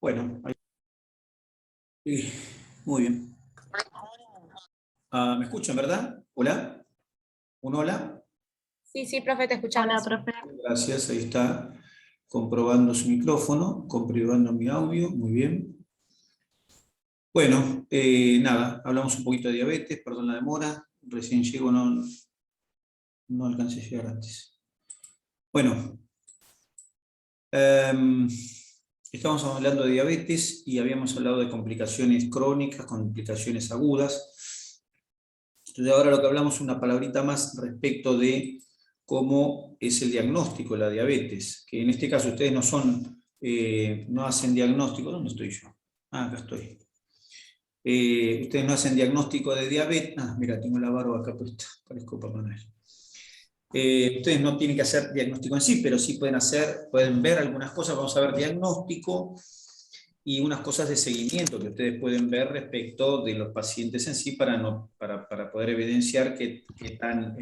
Bueno, muy bien. ¿Me escuchan, verdad? ¿Hola? ¿Un hola? Sí, sí, profe, te escuchamos. Hola, profe. Gracias, ahí está. Comprobando su micrófono, comprobando mi audio, muy bien. Bueno, nada, hablamos un poquito de diabetes, perdón la demora, recién llego, no alcancé a llegar antes. Bueno, estamos hablando de diabetes y habíamos hablado de complicaciones crónicas, complicaciones agudas. Entonces ahora lo que hablamos es una palabrita más respecto de cómo es el diagnóstico de la diabetes, que en este caso ustedes no hacen diagnóstico. ¿Dónde estoy yo? Acá estoy. Ustedes no hacen diagnóstico de diabetes. Mira, tengo la barba acá puesta, parezco Papá Manuel. Ustedes no tienen que hacer diagnóstico en sí, pero sí pueden ver algunas cosas. Vamos a ver diagnóstico y unas cosas de seguimiento que ustedes pueden ver respecto de los pacientes en sí para poder evidenciar qué tan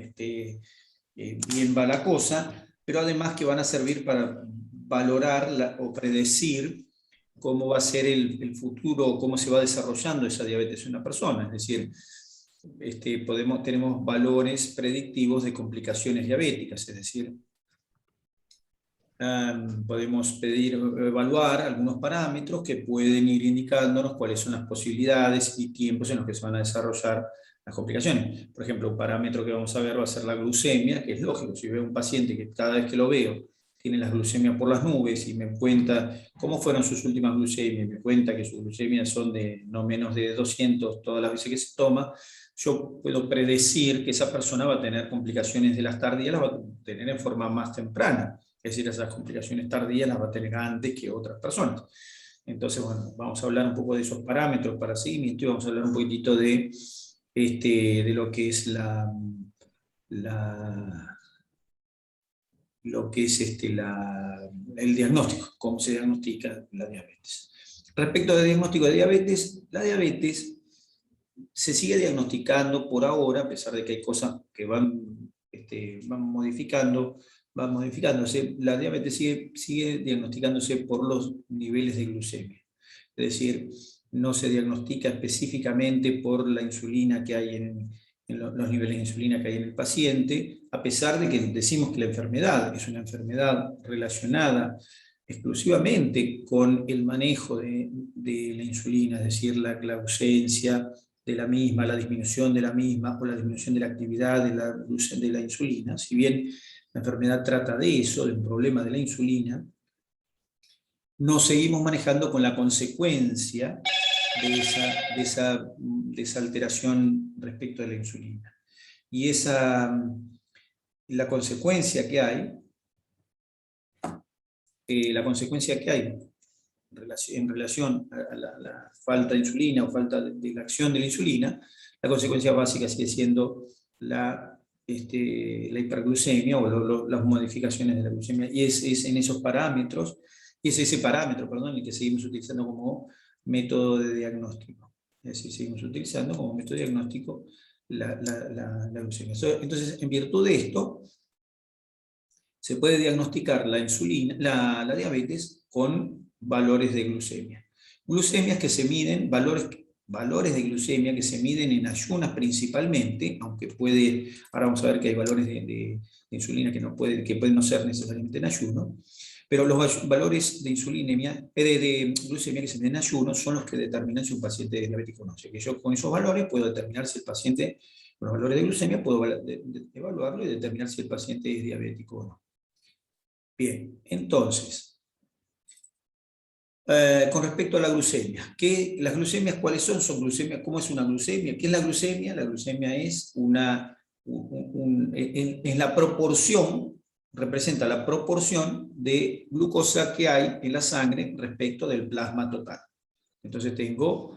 bien va la cosa, pero además que van a servir para valorar o predecir cómo va a ser el futuro, cómo se va desarrollando esa diabetes en una persona. Es decir, tenemos valores predictivos de complicaciones diabéticas, es decir, podemos evaluar algunos parámetros que pueden ir indicándonos cuáles son las posibilidades y tiempos en los que se van a desarrollar las complicaciones. Por ejemplo, un parámetro que vamos a ver va a ser la glucemia, que es lógico. Si veo un paciente que cada vez que lo veo tiene la glucemia por las nubes y me cuenta cómo fueron sus últimas glucemias, me cuenta que sus glucemias son de no menos de 200 todas las veces que se toma, yo puedo predecir que esa persona va a tener complicaciones de las tardías, las va a tener en forma más temprana. Es decir, esas complicaciones tardías las va a tener antes que otras personas. Entonces, bueno, vamos a hablar un poco de esos parámetros para seguimiento y vamos a hablar un poquitito de lo que es el diagnóstico, cómo se diagnostica la diabetes. Respecto al diagnóstico de diabetes, la diabetes se sigue diagnosticando por ahora, a pesar de que hay cosas que van modificándose, la diabetes sigue diagnosticándose por los niveles de glucemia. Es decir, no se diagnostica específicamente por la insulina que hay en los niveles de insulina que hay en el paciente, a pesar de que decimos que la enfermedad es una enfermedad relacionada exclusivamente con el manejo de la insulina, es decir, la ausencia de la misma, la disminución de la misma o la disminución de la actividad de la insulina. Si bien la enfermedad trata de eso, del problema de la insulina, nos seguimos manejando con la consecuencia de esa alteración respecto de la insulina. Y la consecuencia que hay en relación a la falta de insulina o falta de la acción de la insulina, la consecuencia básica sigue siendo la hiperglucemia o las modificaciones de la glucemia, y es en esos parámetros, y es ese parámetro, perdón, el que seguimos utilizando como método de diagnóstico. Es decir, seguimos utilizando como método de diagnóstico la glucemia. Entonces, en virtud de esto, se puede diagnosticar la diabetes con valores de glucemia. Glucemias que se miden, valores de glucemia que se miden en ayunas principalmente, aunque ahora vamos a ver que hay valores de insulina que pueden no ser necesariamente en ayuno, pero los valores de glucemia que se miden en ayuno son los que determinan si un paciente es diabético o no. O sea que yo con esos valores puedo determinar si el paciente, con los valores de glucemia, puedo evaluarlo y determinar si el paciente es diabético o no. Bien, entonces, con respecto a la glucemia, ¿las glucemias cuáles son? ¿Cómo es una glucemia? ¿Qué es la glucemia? La glucemia es es la proporción, representa la proporción de glucosa que hay en la sangre respecto del plasma total. Entonces tengo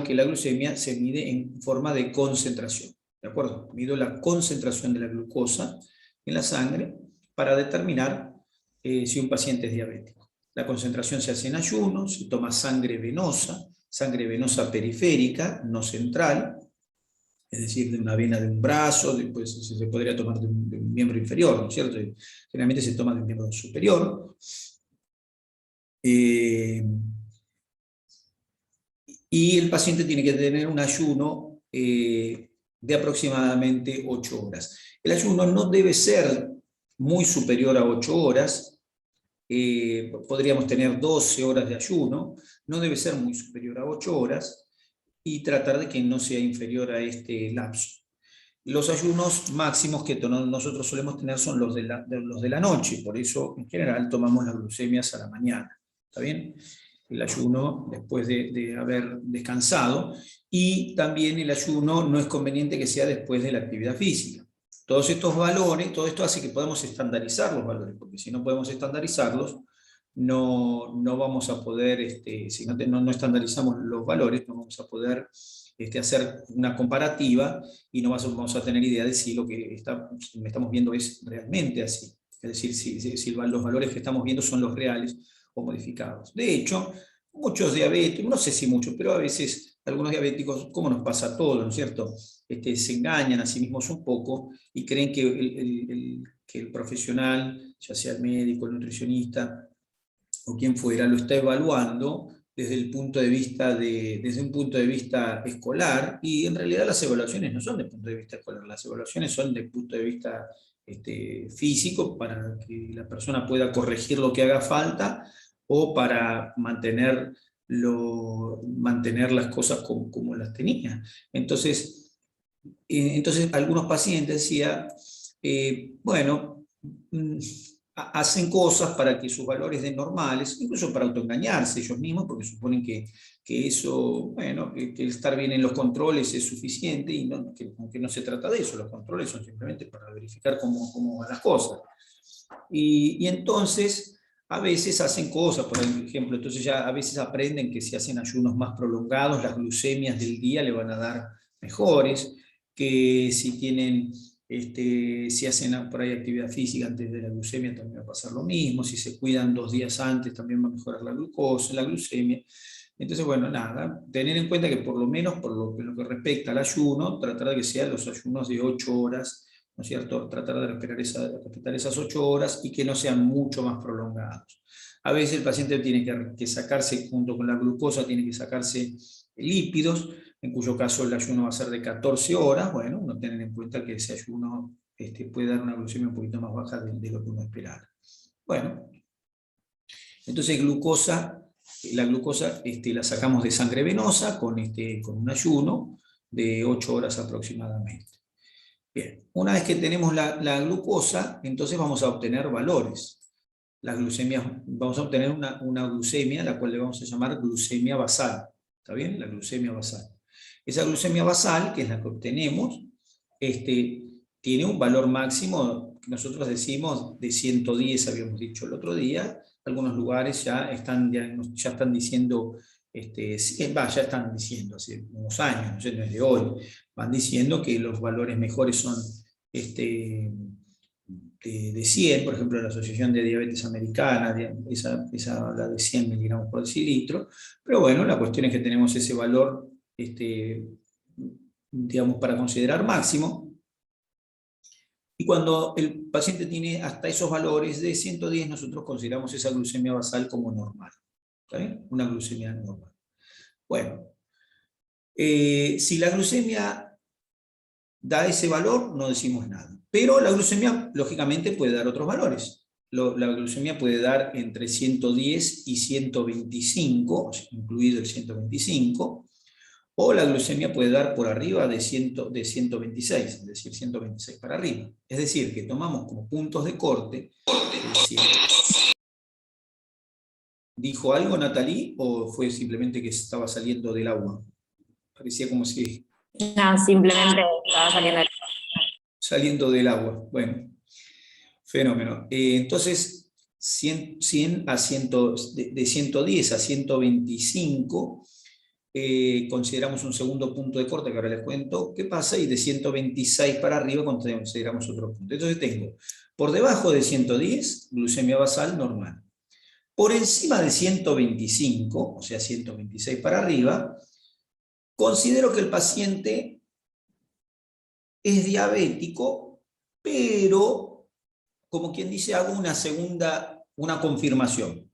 que la glucemia se mide en forma de concentración. ¿De acuerdo? Mido la concentración de la glucosa en la sangre para determinar si un paciente es diabético. La concentración se hace en ayuno, se toma sangre venosa periférica, no central, es decir, de una vena de un brazo, después se podría tomar de un miembro inferior, ¿no es cierto? Generalmente se toma del miembro superior. Y el paciente tiene que tener un ayuno de aproximadamente 8 horas. El ayuno no debe ser muy superior a 8 horas, podríamos tener 12 horas de ayuno, no debe ser muy superior a 8 horas, y tratar de que no sea inferior a este lapso. Los ayunos máximos que nosotros solemos tener son los de la noche, por eso en general tomamos las glucemias a la mañana, ¿está bien? El ayuno después de haber descansado, y también el ayuno no es conveniente que sea después de la actividad física. Todos estos valores, todo esto hace que podamos estandarizar los valores, porque si no podemos estandarizarlos, no vamos a poder, si no estandarizamos los valores, no vamos a poder hacer una comparativa y no vamos a tener idea de si lo que estamos viendo es realmente así. Es decir, si los valores que estamos viendo son los reales o modificados. De hecho, muchos diabéticos, no sé si muchos, pero a veces algunos diabéticos, como nos pasa a todos, ¿no es cierto?, se engañan a sí mismos un poco y creen que el profesional, ya sea el médico, el nutricionista o quien fuera, lo está evaluando desde un punto de vista escolar, y en realidad las evaluaciones no son desde el punto de vista escolar, las evaluaciones son desde el punto de vista físico, para que la persona pueda corregir lo que haga falta, o para mantener las cosas como las tenía. Entonces algunos pacientes decían, bueno, hacen cosas para que sus valores den normales, incluso para autoengañarse ellos mismos, porque suponen que eso, bueno, que el estar bien en los controles es suficiente, y aunque no se trata de eso, los controles son simplemente para verificar cómo van las cosas. Y entonces, a veces hacen cosas, por ejemplo, entonces ya a veces aprenden que si hacen ayunos más prolongados, las glucemias del día le van a dar mejores, que si hacen por ahí actividad física antes de la glucemia también va a pasar lo mismo, si se cuidan 2 días antes también va a mejorar la glucosa, la glucemia. Entonces, bueno, nada, tener en cuenta que por lo menos por lo que respecta al ayuno, tratar de que sean los ayunos de 8 horas, ¿no es cierto?, tratar de respetar esas 8 horas, y que no sean mucho más prolongados. A veces el paciente tiene que sacarse, junto con la glucosa, tiene que sacarse lípidos, en cuyo caso el ayuno va a ser de 14 horas, bueno, uno tener en cuenta que ese ayuno puede dar una glucemia un poquito más baja de lo que uno esperara. Bueno, entonces la glucosa la sacamos de sangre venosa con un ayuno de 8 horas aproximadamente. Bien, una vez que tenemos la glucosa, entonces vamos a obtener valores. Las glucemias, vamos a obtener una glucemia, la cual le vamos a llamar glucemia basal. ¿Está bien? La glucemia basal. Esa glucemia basal, que es la que obtenemos, tiene un valor máximo, que nosotros decimos de 110, habíamos dicho el otro día. Algunos lugares ya están diciendo, ya están diciendo hace unos años, no sé, desde hoy, van diciendo que los valores mejores son de 100, por ejemplo, la Asociación de Diabetes Americana, la de 100 miligramos por decilitro, pero bueno, la cuestión es que tenemos ese valor, digamos, para considerar máximo, y cuando el paciente tiene hasta esos valores de 110, nosotros consideramos esa glucemia basal como normal, ¿está bien? Una glucemia normal. Bueno, si la glucemia da ese valor, no decimos nada. Pero la glucemia, lógicamente, puede dar otros valores. La glucemia puede dar entre 110 y 125, incluido el 125, o la glucemia puede dar por arriba de 126, es decir, 126 para arriba. Es decir, que tomamos como puntos de corte. ¿Dijo algo Natalie, o fue simplemente que estaba saliendo del agua? Parecía como si... No, simplemente estaba saliendo del agua. Bueno, fenómeno. Entonces, de 110 a 125, consideramos un segundo punto de corte, que ahora les cuento qué pasa, y de 126 para arriba consideramos otro punto. Entonces tengo, por debajo de 110, glucemia basal normal. Por encima de 125, o sea, 126 para arriba, considero que el paciente es diabético, pero como quien dice, hago una confirmación.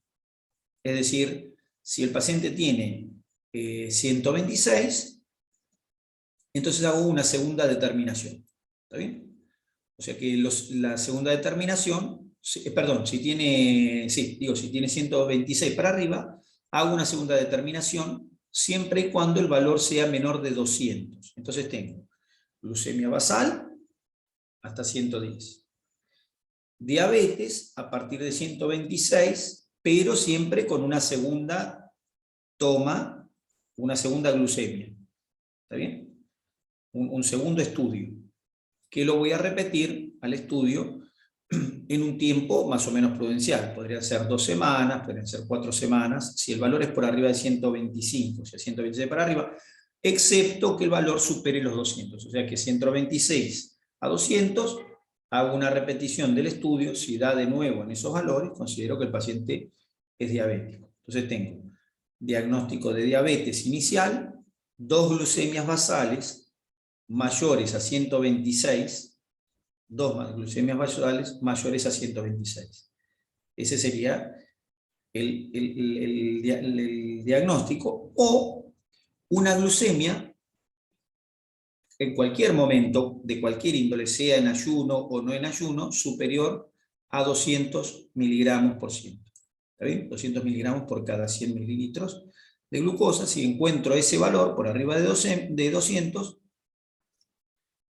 Es decir, si el paciente tiene 126, entonces hago una segunda determinación. ¿Está bien? O sea que la segunda determinación, perdón, si tiene 126 para arriba, hago una segunda determinación siempre y cuando el valor sea menor de 200. Entonces tengo glucemia basal hasta 110. Diabetes a partir de 126, pero siempre con una segunda toma, una segunda glucemia. ¿Está bien? Un segundo estudio, que lo voy a repetir al estudio en un tiempo más o menos prudencial. Podría ser 2 semanas, podrían ser 4 semanas, si el valor es por arriba de 125, o sea, 126 para arriba, excepto que el valor supere los 200. O sea que 126 a 200, hago una repetición del estudio, si da de nuevo en esos valores, considero que el paciente es diabético. Entonces tengo diagnóstico de diabetes inicial, 2 glucemias basales mayores a 126, 2 glucemias basales mayores a 126. Ese sería el diagnóstico, o una glucemia en cualquier momento, de cualquier índole, sea en ayuno o no en ayuno, superior a 200 miligramos por ciento. ¿Está bien? 200 miligramos por cada 100 mililitros de glucosa. Si encuentro ese valor por arriba de 200,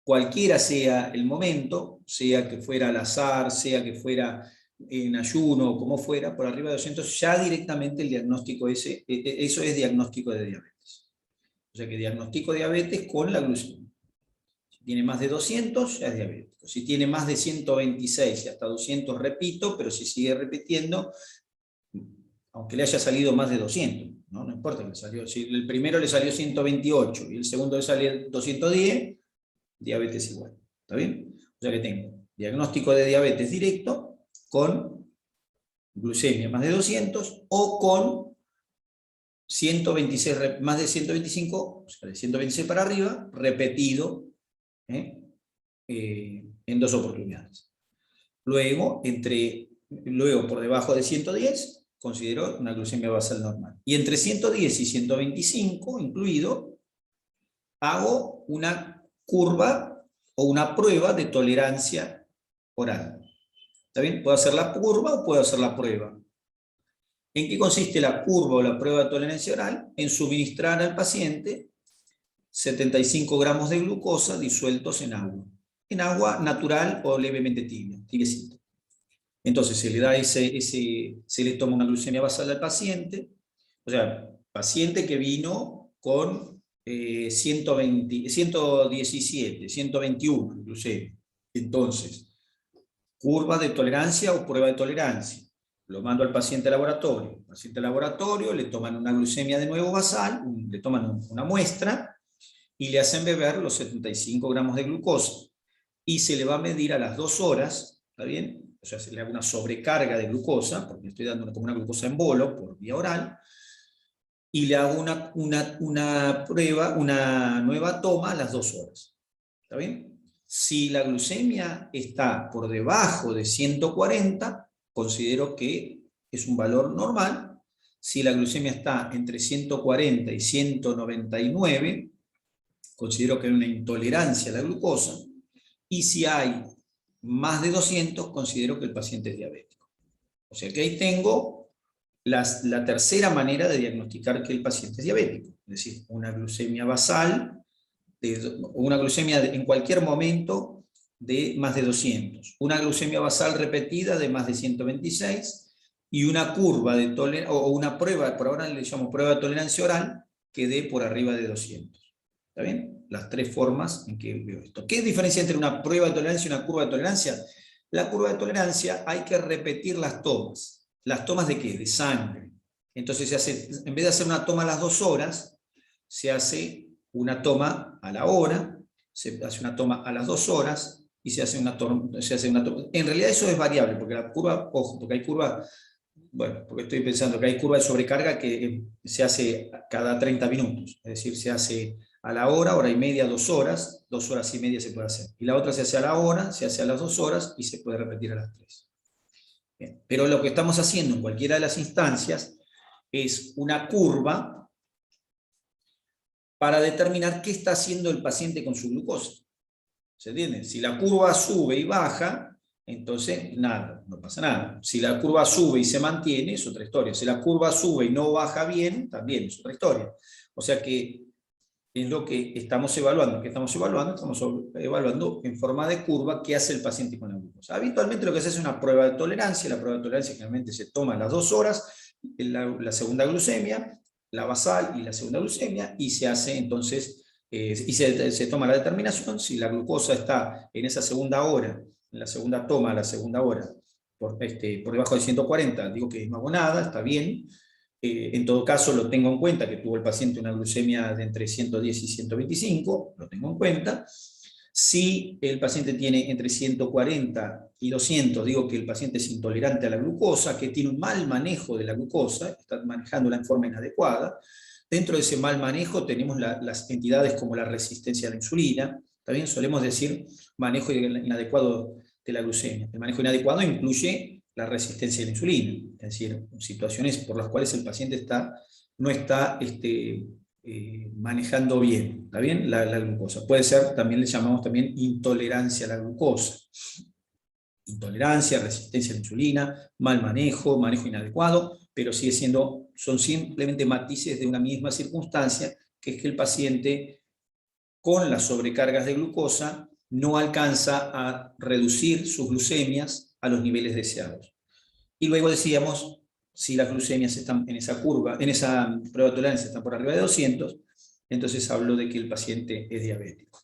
cualquiera sea el momento, sea que fuera al azar, sea que fuera en ayuno o como fuera, por arriba de 200, ya directamente el diagnóstico eso es diagnóstico de diabetes. O sea que diagnostico diabetes con la glucemia. Si tiene más de 200, ya es diabético. Si tiene más de 126 y hasta 200, repito, pero si sigue repitiendo, aunque le haya salido más de 200, no importa que le salió. Si el primero le salió 128 y el segundo le salió 210, diabetes igual. ¿Está bien? O sea que tengo diagnóstico de diabetes directo con glucemia más de 200 o con 126, más de 125, o sea, de 126 para arriba, repetido en 2 oportunidades. Luego, por debajo de 110, considero una glucemia basal normal. Y entre 110 y 125, incluido, hago una curva o una prueba de tolerancia oral. ¿Está bien? Puedo hacer la curva o puedo hacer la prueba. ¿En qué consiste la curva o la prueba de tolerancia oral? En suministrar al paciente 75 gramos de glucosa disueltos en agua natural o levemente tibiecita. Entonces se le da se le toma una glucemia basal al paciente, o sea, paciente que vino con 117, 121 glucemia. Entonces, curva de tolerancia o prueba de tolerancia. Lo mando al paciente al laboratorio. El paciente al laboratorio le toman una glucemia de nuevo basal, le toman una muestra y le hacen beber los 75 gramos de glucosa. Y se le va a medir a las 2 horas, ¿está bien? O sea, se le hace una sobrecarga de glucosa, porque le estoy dando como una glucosa en bolo por vía oral, y le hago una prueba, una nueva toma a las 2 horas. ¿Está bien? Si la glucemia está por debajo de 140, considero que es un valor normal. Si la glucemia está entre 140 y 199, considero que hay una intolerancia a la glucosa. Y si hay más de 200, considero que el paciente es diabético. O sea que ahí tengo la tercera manera de diagnosticar que el paciente es diabético. Es decir, una glucemia basal, una glucemia en cualquier momento de más de 200. Una glucemia basal repetida de más de 126 y una curva de tolerancia, o una prueba, por ahora le llamo prueba de tolerancia oral, que dé por arriba de 200. ¿Está bien? Las 3 formas en que veo esto. ¿Qué diferencia entre una prueba de tolerancia y una curva de tolerancia? La curva de tolerancia hay que repetir las tomas. ¿Las tomas de qué? De sangre. Entonces se hace, en vez de hacer una toma a las 2 horas, se hace una toma a la hora, se hace una toma a las 2 horas y se hace una toma. En realidad eso es variable, porque la curva, ojo, porque hay curva, bueno, porque estoy pensando que hay curva de sobrecarga que se hace cada 30 minutos, es decir, se hace a la hora y media, 2 horas y media se puede hacer. Y la otra se hace a la hora, se hace a las 2 horas y se puede repetir a las 3. Bien. Pero lo que estamos haciendo en cualquiera de las instancias es una curva para determinar qué está haciendo el paciente con su glucosa. ¿Se entiende? Si la curva sube y baja, entonces nada, no pasa nada. Si la curva sube y se mantiene, es otra historia. Si la curva sube y no baja bien, también es otra historia. O sea que es lo que estamos evaluando. ¿Qué estamos evaluando? Estamos evaluando en forma de curva qué hace el paciente con la glucosa. Habitualmente lo que se hace es una prueba de tolerancia. La prueba de tolerancia generalmente se toma a las 2 horas, la segunda glucemia, la basal y la segunda glucemia, y se hace entonces, se toma la determinación. Si la glucosa está en esa segunda hora, en la segunda toma, la segunda hora, por debajo de 140, digo que no hago nada, está bien. En todo caso, lo tengo en cuenta que tuvo el paciente una glucemia de entre 110 y 125, lo tengo en cuenta. Si el paciente tiene entre 140 y 200, digo que el paciente es intolerante a la glucosa, que tiene un mal manejo de la glucosa, está manejándola en forma inadecuada. Dentro de ese mal manejo tenemos las entidades como la resistencia a la insulina. También solemos decir manejo inadecuado de la glucemia. El manejo inadecuado incluye la resistencia a la insulina, es decir, situaciones por las cuales el paciente no está manejando bien, ¿está bien? La glucosa. Puede ser, también le llamamos también intolerancia a la glucosa. Intolerancia, resistencia a la insulina, mal manejo, manejo inadecuado, pero son simplemente matices de una misma circunstancia, que es que el paciente con las sobrecargas de glucosa no alcanza a reducir sus glucemias a los niveles deseados. Y luego decíamos, si las glucemias están en esa curva, en esa prueba de tolerancia están por arriba de 200, entonces hablo de que el paciente es diabético.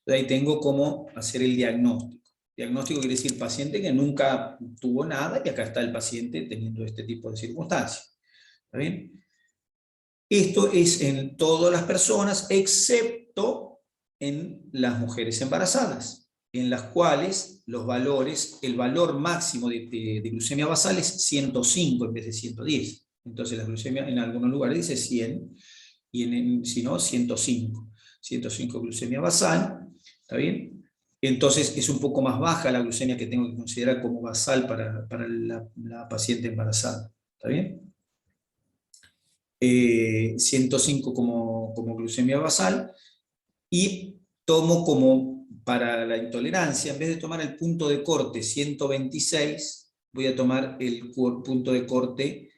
De ahí tengo cómo hacer el diagnóstico. Diagnóstico quiere decir paciente que nunca tuvo nada, y acá está el paciente teniendo este tipo de circunstancias. ¿Está bien? Esto es en todas las personas, excepto en las mujeres embarazadas, en las cuales el valor máximo de glucemia basal es 105 en vez de 110. Entonces la glucemia en algunos lugares dice 100, y si no, 105. 105 glucemia basal, ¿está bien? Entonces es un poco más baja la glucemia que tengo que considerar como basal para la paciente embarazada. ¿Está bien? 105 como glucemia basal, y tomo como para la intolerancia, en vez de tomar el punto de corte 126, voy a tomar el punto de corte,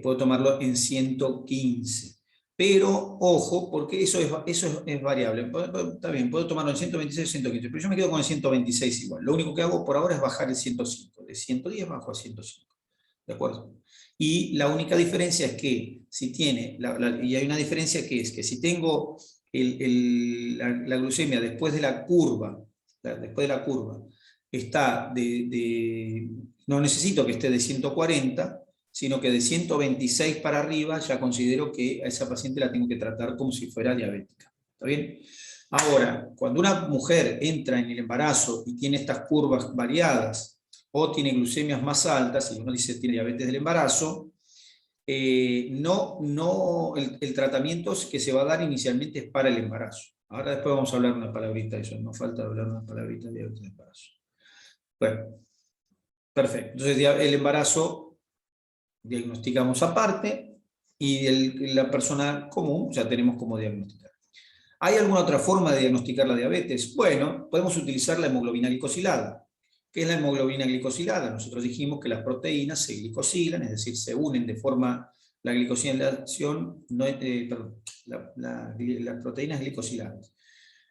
puedo tomarlo en 115. Pero, ojo, porque eso es variable. Está bien, puedo tomarlo en 126 o 115, pero yo me quedo con el 126 igual. Lo único que hago por ahora es bajar el 105. De 110 bajo a 105. ¿De acuerdo? Y la única diferencia es que si tiene, y hay una diferencia que es que si tengo la glucemia después de la curva, está no necesito que esté de 140, sino que de 126 para arriba ya considero que a esa paciente la tengo que tratar como si fuera diabética. ¿Está bien? Ahora, cuando una mujer entra en el embarazo y tiene estas curvas variadas, o tiene glucemias más altas, y uno dice tiene diabetes del embarazo, el tratamiento que se va a dar inicialmente es para el embarazo. Ahora después vamos a hablar una palabrita de eso, nos falta hablar una palabrita de diabetes del embarazo. Bueno, perfecto. Entonces el embarazo diagnosticamos aparte, y la persona común ya tenemos cómo diagnosticar. ¿Hay alguna otra forma de diagnosticar la diabetes? Bueno, podemos utilizar la hemoglobina glicosilada. ¿Qué es la hemoglobina glicosilada? Nosotros dijimos que las proteínas se glicosilan, es decir, se unen de forma, la glicosilación, las proteínas glicosiladas.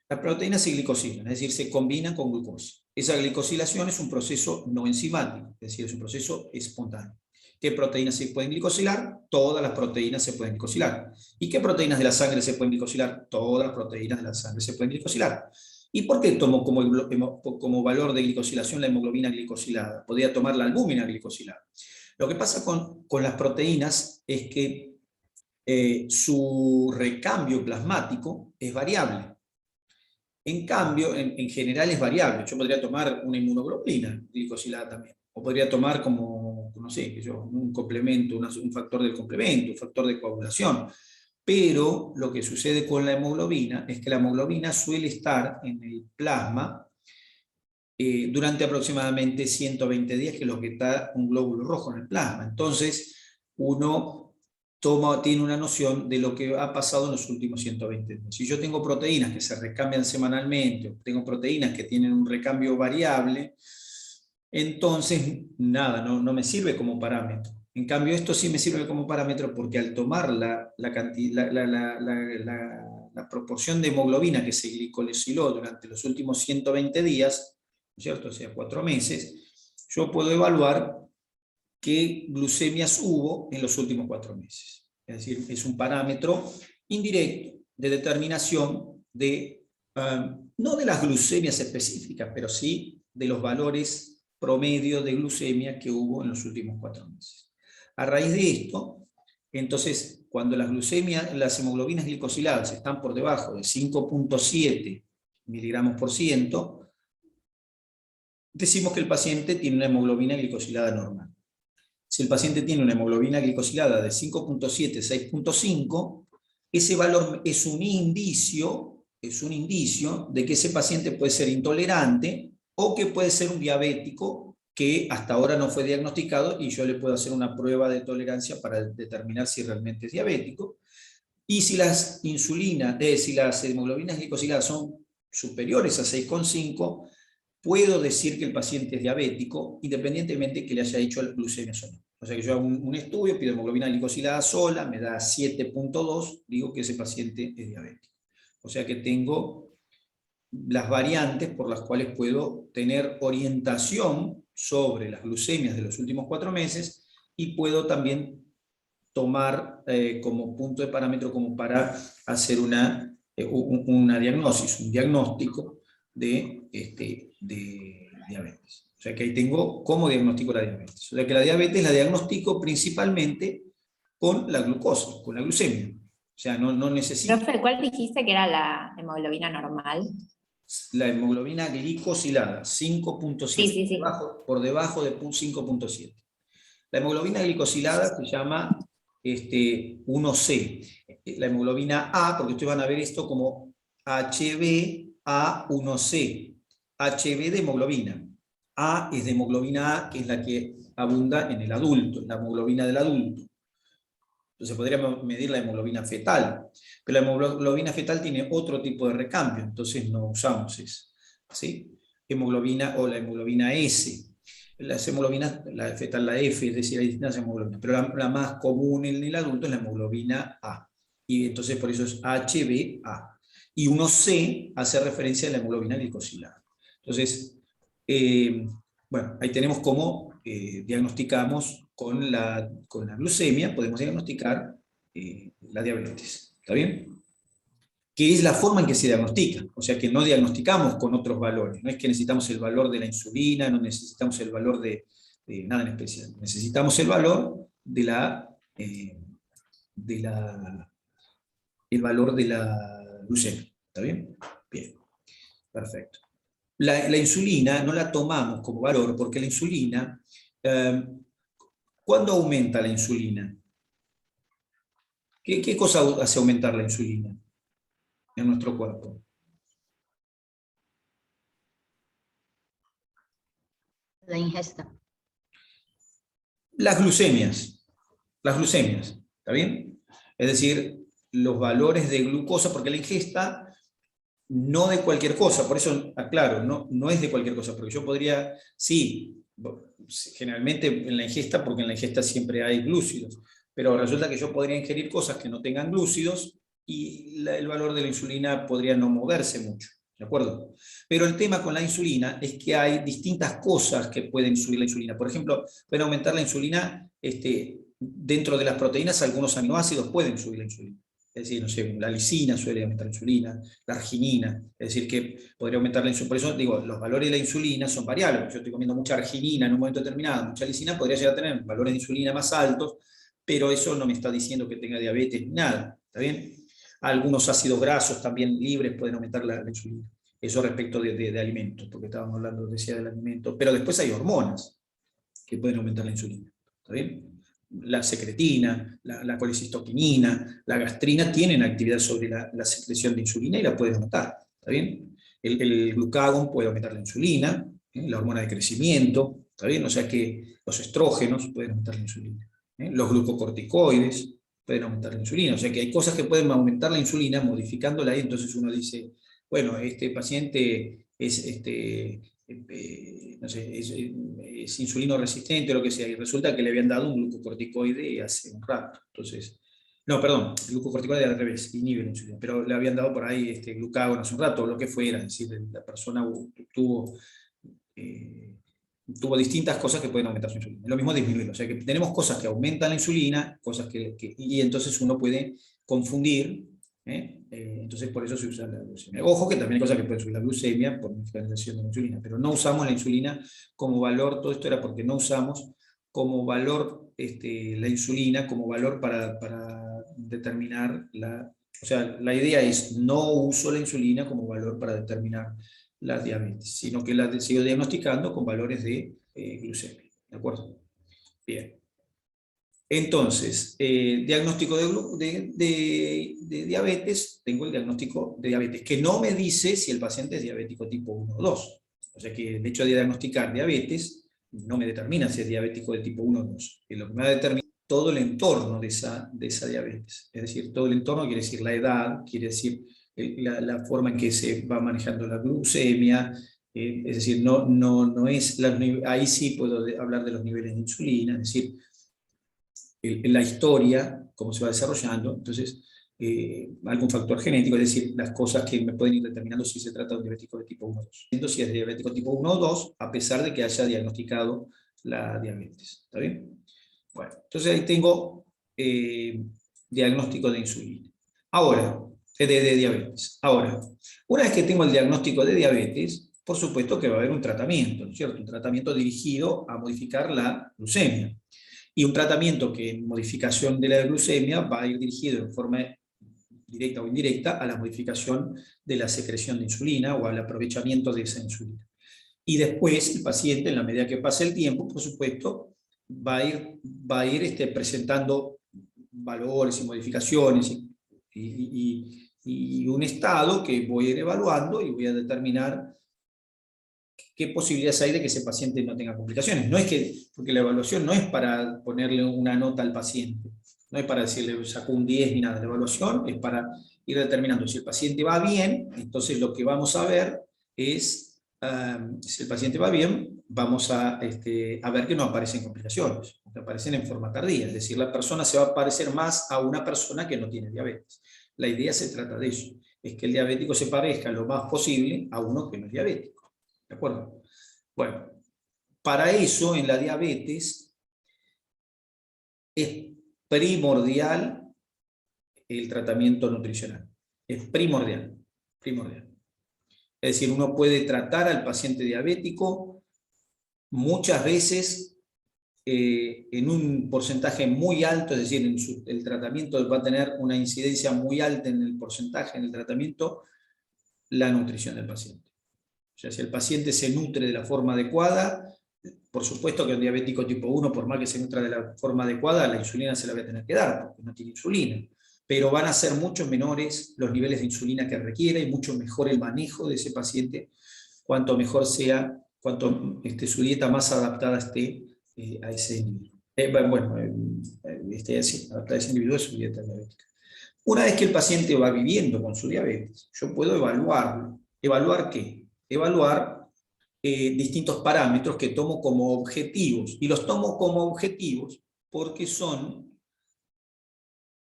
Las proteínas se glicosilan, es decir, se combinan con glucosa. Esa glicosilación es un proceso no enzimático, es decir, es un proceso espontáneo. ¿Qué proteínas se pueden glicosilar? Todas las proteínas se pueden glicosilar. ¿Y qué proteínas de la sangre se pueden glicosilar? Todas las proteínas de la sangre se pueden glicosilar. ¿Y por qué tomo como valor de glicosilación la hemoglobina glicosilada? Podría tomar la albúmina glicosilada. Lo que pasa con las proteínas es que su recambio plasmático es variable. En cambio, en general es variable. Yo podría tomar una inmunoglobulina glicosilada también. O podría tomar como, no sé, un complemento, un factor del complemento, un factor de coagulación. Pero lo que sucede con la hemoglobina es que la hemoglobina suele estar en el plasma durante aproximadamente 120 días, que es lo que está un glóbulo rojo en el plasma. Entonces, uno tiene una noción de lo que ha pasado en los últimos 120 días. Si yo tengo proteínas que se recambian semanalmente, o tengo proteínas que tienen un recambio variable, entonces, nada, no me sirve como parámetro. En cambio, esto sí me sirve como parámetro porque al tomar la proporción de hemoglobina que se glicosiló durante los últimos 120 días, ¿cierto? O sea, 4 meses, yo puedo evaluar qué glucemias hubo en los últimos 4 meses. Es decir, es un parámetro indirecto de determinación de, no de las glucemias específicas, pero sí de los valores promedio de glucemia que hubo en los últimos 4 meses. A raíz de esto, entonces, cuando las hemoglobinas glicosiladas están por debajo de 5.7 miligramos por ciento, decimos que el paciente tiene una hemoglobina glicosilada normal. Si el paciente tiene una hemoglobina glicosilada de 5.7, 6.5, ese valor es un indicio de que ese paciente puede ser intolerante o que puede ser un diabético que hasta ahora no fue diagnosticado y yo le puedo hacer una prueba de tolerancia para determinar si realmente es diabético. Y si las hemoglobinas glicosiladas son superiores a 6.5, puedo decir que el paciente es diabético, independientemente que le haya hecho el glucemia o no. O sea que yo hago un estudio, pido hemoglobina glicosilada sola, me da 7.2, digo que ese paciente es diabético. O sea que tengo las variantes por las cuales puedo tener orientación sobre las glucemias de los últimos 4 meses y puedo también tomar como punto de parámetro como para hacer una diagnosis, un diagnóstico de diabetes. O sea que ahí tengo cómo diagnostico la diabetes. O sea que la diabetes la diagnostico principalmente con la glucosa, con la glucemia. O sea, no necesito... Profe, ¿cuál dijiste que era la hemoglobina normal? La hemoglobina glicosilada, 5.7, Sí, sí, sí. por debajo de 5.7. La hemoglobina glicosilada se llama 1C. La hemoglobina A, porque ustedes van a ver esto como HbA1c. HB de hemoglobina. A es de hemoglobina A, que es la que abunda en el adulto, en la hemoglobina del adulto. Entonces podríamos medir la hemoglobina fetal, pero la hemoglobina fetal tiene otro tipo de recambio, entonces no usamos esa. ¿Sí? Hemoglobina o la hemoglobina S. Las hemoglobinas, la fetal, la F, es decir, hay distintas hemoglobinas, pero la más común en el adulto es la hemoglobina A. Y entonces por eso es HbA. Y 1C hace referencia a la hemoglobina glicosilada. Entonces, bueno, ahí tenemos cómo diagnosticamos con la glucemia, podemos diagnosticar la diabetes. ¿Está bien? Que es la forma en que se diagnostica, o sea que no diagnosticamos con otros valores, no es que necesitamos el valor de la insulina, no necesitamos el valor de nada en especial, necesitamos el valor el valor de la glucemia. ¿Está bien? Bien, perfecto. La insulina no la tomamos como valor porque la insulina, ¿cuándo aumenta la insulina? ¿Qué cosa hace aumentar la insulina en nuestro cuerpo? La ingesta. Las glucemias, ¿está bien? Es decir, los valores de glucosa, porque la ingesta no de cualquier cosa, por eso aclaro, no es de cualquier cosa, porque yo podría, sí, generalmente en la ingesta, porque en la ingesta siempre hay glúcidos, pero resulta que yo podría ingerir cosas que no tengan glúcidos y el valor de la insulina podría no moverse mucho, ¿de acuerdo? Pero el tema con la insulina es que hay distintas cosas que pueden subir la insulina. Por ejemplo, pueden aumentar la insulina, dentro de las proteínas algunos aminoácidos pueden subir la insulina. Es decir, no sé, la lisina suele aumentar la insulina, la arginina, es decir, que podría aumentar la insulina. Por eso digo, los valores de la insulina son variables. Yo estoy comiendo mucha arginina en un momento determinado, mucha lisina, podría llegar a tener valores de insulina más altos, pero eso no me está diciendo que tenga diabetes ni nada, ¿está bien? Algunos ácidos grasos también libres pueden aumentar la insulina. Eso respecto de alimentos, porque estábamos hablando, decía, del alimento. Pero después hay hormonas que pueden aumentar la insulina, ¿está bien? la secretina, la colecistoquinina, la gastrina tienen actividad sobre la secreción de insulina y la pueden aumentar, ¿está bien? El glucagón puede aumentar la insulina, la hormona de crecimiento, ¿está bien? O sea que los estrógenos pueden aumentar la insulina, los glucocorticoides pueden aumentar la insulina, o sea que hay cosas que pueden aumentar la insulina modificándola y entonces uno dice, bueno, este paciente es, no sé, es insulino resistente o lo que sea, y resulta que le habían dado un glucocorticoide hace un rato, entonces... No, perdón, el glucocorticoide al revés, inhibe la insulina, pero le habían dado por ahí glucagón hace un rato, o lo que fuera, es decir, la persona tuvo distintas cosas que pueden aumentar su insulina. Lo mismo disminuirlo, o sea que tenemos cosas que aumentan la insulina, cosas y entonces uno puede confundir, entonces por eso se usa la glucemia. Ojo que también hay cosas que pueden subir la glucemia por diferenciación de la insulina, pero no usamos la insulina como valor, todo esto era porque no usamos como valor la insulina, como valor para determinar o sea, la idea es no uso la insulina como valor para determinar la diabetes, sino que la sigo diagnosticando con valores de glucemia, ¿de acuerdo? Bien. Entonces, diagnóstico de diabetes, tengo el diagnóstico de diabetes, que no me dice si el paciente es diabético tipo 1 o 2. O sea que el hecho de diagnosticar diabetes no me determina si es diabético de tipo 1 o 2. Lo que me va a determinar todo el entorno de esa diabetes. Es decir, todo el entorno quiere decir la edad, quiere decir la forma en que se va manejando la glucemia, es decir, no es, ahí sí puedo hablar de los niveles de insulina, es decir, la historia, cómo se va desarrollando, entonces algún factor genético, es decir, las cosas que me pueden ir determinando si se trata de un diabético de tipo 1 o 2. Si es diabético tipo 1 o 2, a pesar de que haya diagnosticado la diabetes. ¿Está bien? Bueno, entonces ahí tengo diagnóstico de insulina. Ahora, de diabetes. Ahora, una vez que tengo el diagnóstico de diabetes, por supuesto que va a haber un tratamiento, ¿no es cierto? Un tratamiento dirigido a modificar la glucemia. Y un tratamiento que en modificación de la glucemia va a ir dirigido en forma directa o indirecta a la modificación de la secreción de insulina o al aprovechamiento de esa insulina. Y después el paciente, en la medida que pase el tiempo, por supuesto, va a ir presentando valores y modificaciones y un estado que voy a ir evaluando y voy a determinar qué posibilidades hay de que ese paciente no tenga complicaciones. No es porque la evaluación no es para ponerle una nota al paciente, no es para decirle sacó un 10 ni nada. La evaluación es para ir determinando si el paciente va bien, entonces lo que vamos a ver es, si el paciente va bien, vamos a ver que no aparecen complicaciones, que aparecen en forma tardía, es decir, la persona se va a parecer más a una persona que no tiene diabetes. La idea se trata de eso, es que el diabético se parezca lo más posible a uno que no es diabético. ¿De acuerdo? Bueno, para eso en la diabetes es primordial el tratamiento nutricional. Es primordial, primordial. Es decir, uno puede tratar al paciente diabético muchas veces en un porcentaje muy alto, es decir, el tratamiento va a tener una incidencia muy alta en el porcentaje, en el tratamiento, la nutrición del paciente. O sea, si el paciente se nutre de la forma adecuada, por supuesto que un diabético tipo 1, por más que se nutra de la forma adecuada, la insulina se la va a tener que dar, porque no tiene insulina. Pero van a ser mucho menores los niveles de insulina que requiere y mucho mejor el manejo de ese paciente, cuanto mejor sea, cuanto su dieta más adaptada esté a ese individuo. Adaptada a ese individuo a su dieta diabética. Una vez que el paciente va viviendo con su diabetes, yo puedo evaluarlo. ¿Evaluar qué? Evaluar distintos parámetros que tomo como objetivos. Y los tomo como objetivos porque son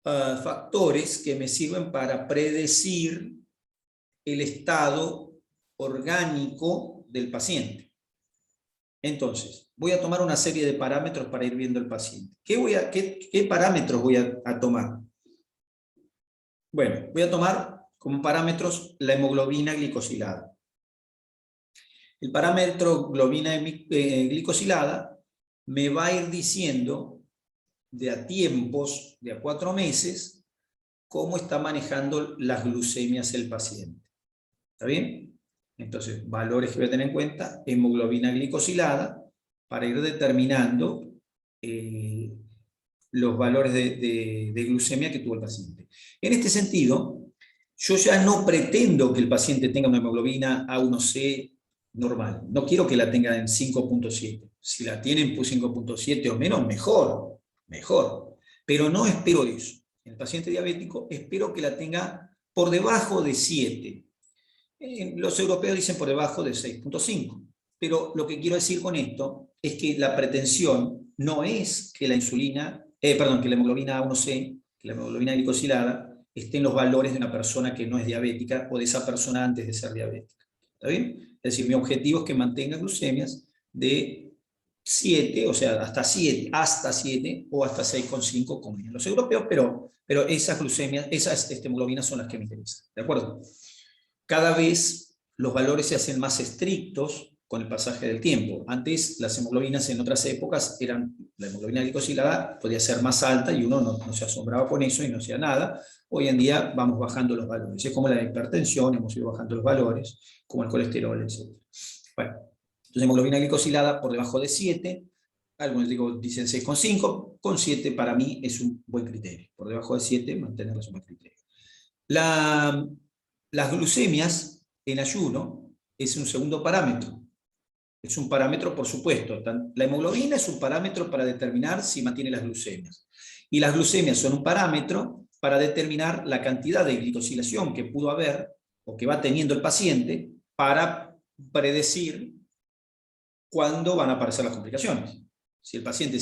factores que me sirven para predecir el estado orgánico del paciente. Entonces, voy a tomar una serie de parámetros para ir viendo el paciente. ¿Qué parámetros voy a tomar? Bueno, voy a tomar como parámetros la hemoglobina glicosilada. El parámetro globina glicosilada me va a ir diciendo de a tiempos, de a 4 meses, cómo está manejando las glucemias el paciente. ¿Está bien? Entonces, valores que voy a tener en cuenta, hemoglobina glicosilada, para ir determinando los valores de glucemia que tuvo el paciente. En este sentido, yo ya no pretendo que el paciente tenga una hemoglobina A1C normal. No quiero que la tenga en 5.7. Si la tienen en 5.7 o menos, mejor, mejor. Pero no espero eso. En el paciente diabético espero que la tenga por debajo de 7. Los europeos dicen por debajo de 6.5. Pero lo que quiero decir con esto es que la pretensión no es que la que la hemoglobina A1C, que la hemoglobina glicosilada, esté en los valores de una persona que no es diabética o de esa persona antes de ser diabética. ¿Está bien? Es decir, mi objetivo es que mantenga glucemias de 7, o sea, hasta 7 o hasta 6,5 como en los europeos, pero esas glucemias, esas hemoglobinas son las que me interesan. ¿De acuerdo? Cada vez los valores se hacen más estrictos con el pasaje del tiempo. Antes las hemoglobinas en otras épocas la hemoglobina glicosilada podía ser más alta y uno no se asombraba con eso y no hacía nada. Hoy en día vamos bajando los valores. Es como la hipertensión, hemos ido bajando los valores, como el colesterol, etc. Bueno, entonces hemoglobina glicosilada por debajo de 7, algunos dicen 6,5, con 7 para mí es un buen criterio. Por debajo de 7 mantenerla es un buen criterio. Las glucemias en ayuno es un segundo parámetro. Es un parámetro, por supuesto. La hemoglobina es un parámetro para determinar si mantiene las glucemias. Y las glucemias son un parámetro para determinar la cantidad de glicosilación que pudo haber o que va teniendo el paciente para predecir cuándo van a aparecer las complicaciones. Si el paciente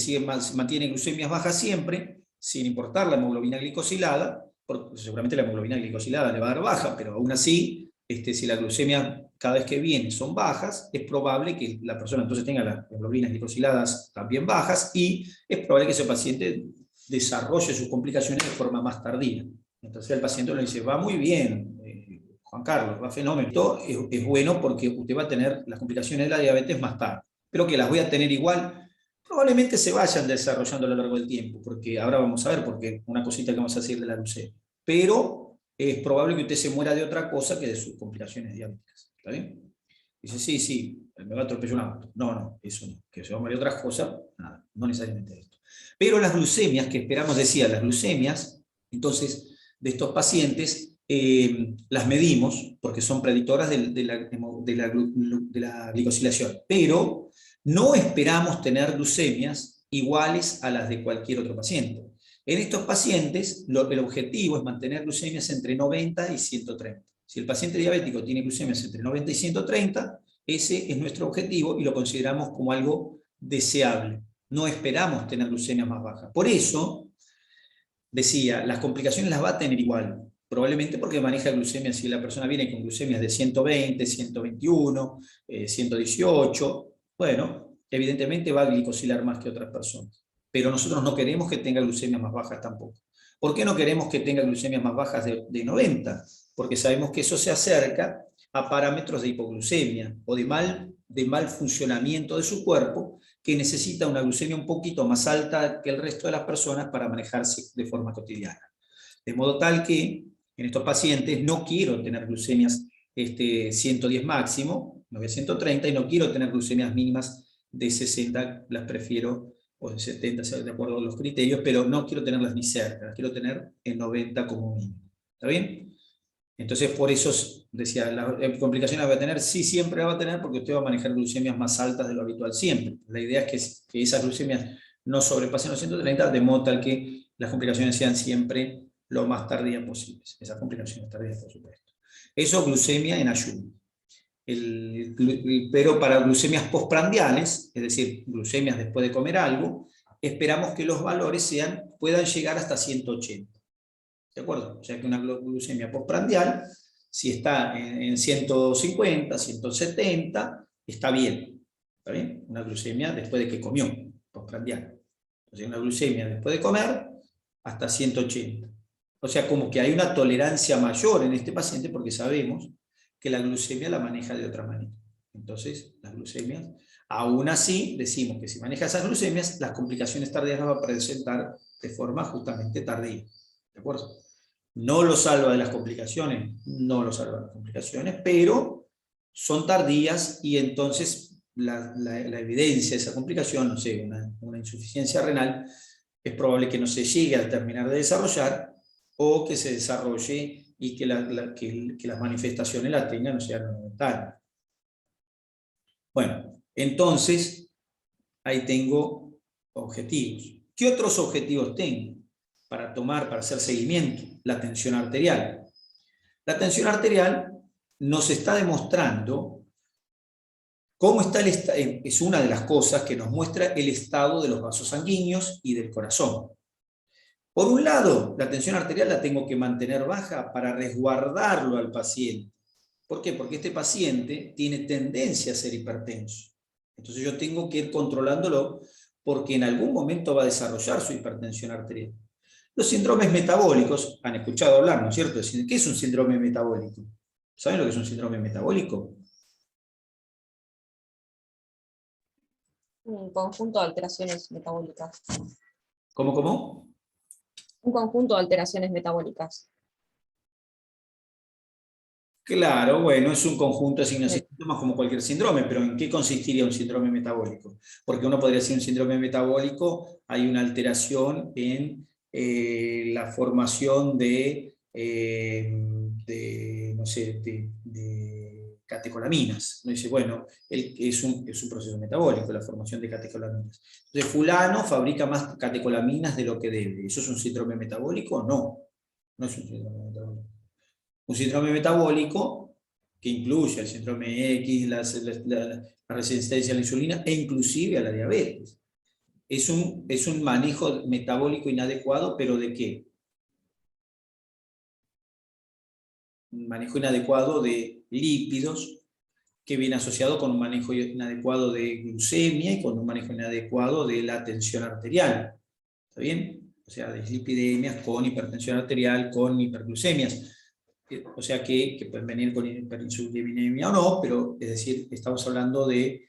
mantiene glucemias bajas siempre, sin importar la hemoglobina glicosilada, seguramente la hemoglobina glicosilada le va a dar baja, pero aún así, si la glucemia cada vez que viene son bajas, es probable que la persona entonces tenga las hemoglobinas glicosiladas también bajas, y es probable que ese paciente desarrolle sus complicaciones de forma más tardía. Entonces el paciente le dice, va muy bien, Juan Carlos, va fenómeno. Esto es bueno porque usted va a tener las complicaciones de la diabetes más tarde, pero que las voy a tener igual. Probablemente se vayan desarrollando a lo largo del tiempo, porque ahora vamos a ver, porque una cosita que vamos a decir de la leucemia. Pero es probable que usted se muera de otra cosa que de sus complicaciones diabéticas. ¿Está bien? Dice, sí, me va a atropellar un auto. No, eso no. Que se va a morir de otras cosas, nada, no necesariamente esto. Pero las glucemias, que esperamos, decía, las glucemias, entonces, de estos pacientes, las medimos, porque son predictoras de la glicosilación. Pero no esperamos tener glucemias iguales a las de cualquier otro paciente. En estos pacientes, el objetivo es mantener glucemias entre 90 y 130. Si el paciente diabético tiene glucemias entre 90 y 130, ese es nuestro objetivo y lo consideramos como algo deseable. No esperamos tener glucemias más bajas. Por eso, decía, las complicaciones las va a tener igual. Probablemente porque maneja glucemias, si la persona viene con glucemias de 120, 121, 118, bueno, evidentemente va a glicosilar más que otras personas. Pero nosotros no queremos que tenga glucemias más bajas tampoco. ¿Por qué no queremos que tenga glucemias más bajas de 90? Porque sabemos que eso se acerca a parámetros de hipoglucemia o de mal funcionamiento de su cuerpo, que necesita una glucemia un poquito más alta que el resto de las personas para manejarse de forma cotidiana. De modo tal que en estos pacientes no quiero tener glucemias 110 máximo, no voy a 130, y no quiero tener glucemias mínimas de 60, las prefiero, o de 70, de acuerdo a los criterios, pero no quiero tenerlas ni cerca, las quiero tener en 90 como mínimo. ¿Está bien? Entonces, por eso decía, la complicación la va a tener, sí, siempre la va a tener, porque usted va a manejar glucemias más altas de lo habitual siempre. La idea es que esas glucemias no sobrepasen los 130, de modo tal que las complicaciones sean siempre lo más tardías posibles. Esas complicaciones tardías, por supuesto. Eso, glucemia en ayuno. Pero para glucemias postprandiales, es decir, glucemias después de comer algo, esperamos que los valores puedan llegar hasta 180. ¿De acuerdo? O sea que una glucemia postprandial, si está en 150, 170, está bien. ¿Está bien? Una glucemia después de que comió, postprandial. O sea, una glucemia después de comer, hasta 180. O sea, como que hay una tolerancia mayor en este paciente porque sabemos que la glucemia la maneja de otra manera. Entonces, las glucemias, aún así, decimos que si maneja esas glucemias, las complicaciones tardías las va a presentar de forma justamente tardía. ¿De acuerdo? No lo salva de las complicaciones, pero son tardías y entonces la evidencia de esa complicación, no sé, una insuficiencia renal, es probable que no se llegue a terminar de desarrollar, o que se desarrolle y que las manifestaciones la tengan, o sea, no mental. Bueno, entonces, ahí tengo objetivos. ¿Qué otros objetivos tengo para hacer seguimiento? La tensión arterial. La tensión arterial nos está demostrando cómo está es una de las cosas que nos muestra el estado de los vasos sanguíneos y del corazón. Por un lado, la tensión arterial la tengo que mantener baja para resguardarlo al paciente. ¿Por qué? Porque este paciente tiene tendencia a ser hipertenso. Entonces yo tengo que ir controlándolo porque en algún momento va a desarrollar su hipertensión arterial. Los síndromes metabólicos, han escuchado hablar, ¿no es cierto? ¿Qué es un síndrome metabólico? ¿Saben lo que es un síndrome metabólico? Un conjunto de alteraciones metabólicas. ¿Cómo? Un conjunto de alteraciones metabólicas. Claro, bueno, es un conjunto de signos y síntomas como cualquier síndrome, pero ¿en qué consistiría un síndrome metabólico? Porque uno podría decir un síndrome metabólico, hay una alteración en la formación de catecolaminas. Uno dice, bueno, es un proceso metabólico, la formación de catecolaminas. Entonces, fulano fabrica más catecolaminas de lo que debe. ¿Eso es un síndrome metabólico? No, no es un síndrome metabólico. Un síndrome metabólico que incluye el síndrome X, la resistencia a la insulina e inclusive a la diabetes. Es un manejo metabólico inadecuado, ¿pero de qué? Un manejo inadecuado de lípidos, que viene asociado con un manejo inadecuado de glucemia y con un manejo inadecuado de la tensión arterial. ¿Está bien? O sea, dislipidemias con hipertensión arterial, con hiperglucemias. O sea que pueden venir con hiperinsulinemia o no, pero es decir, estamos hablando de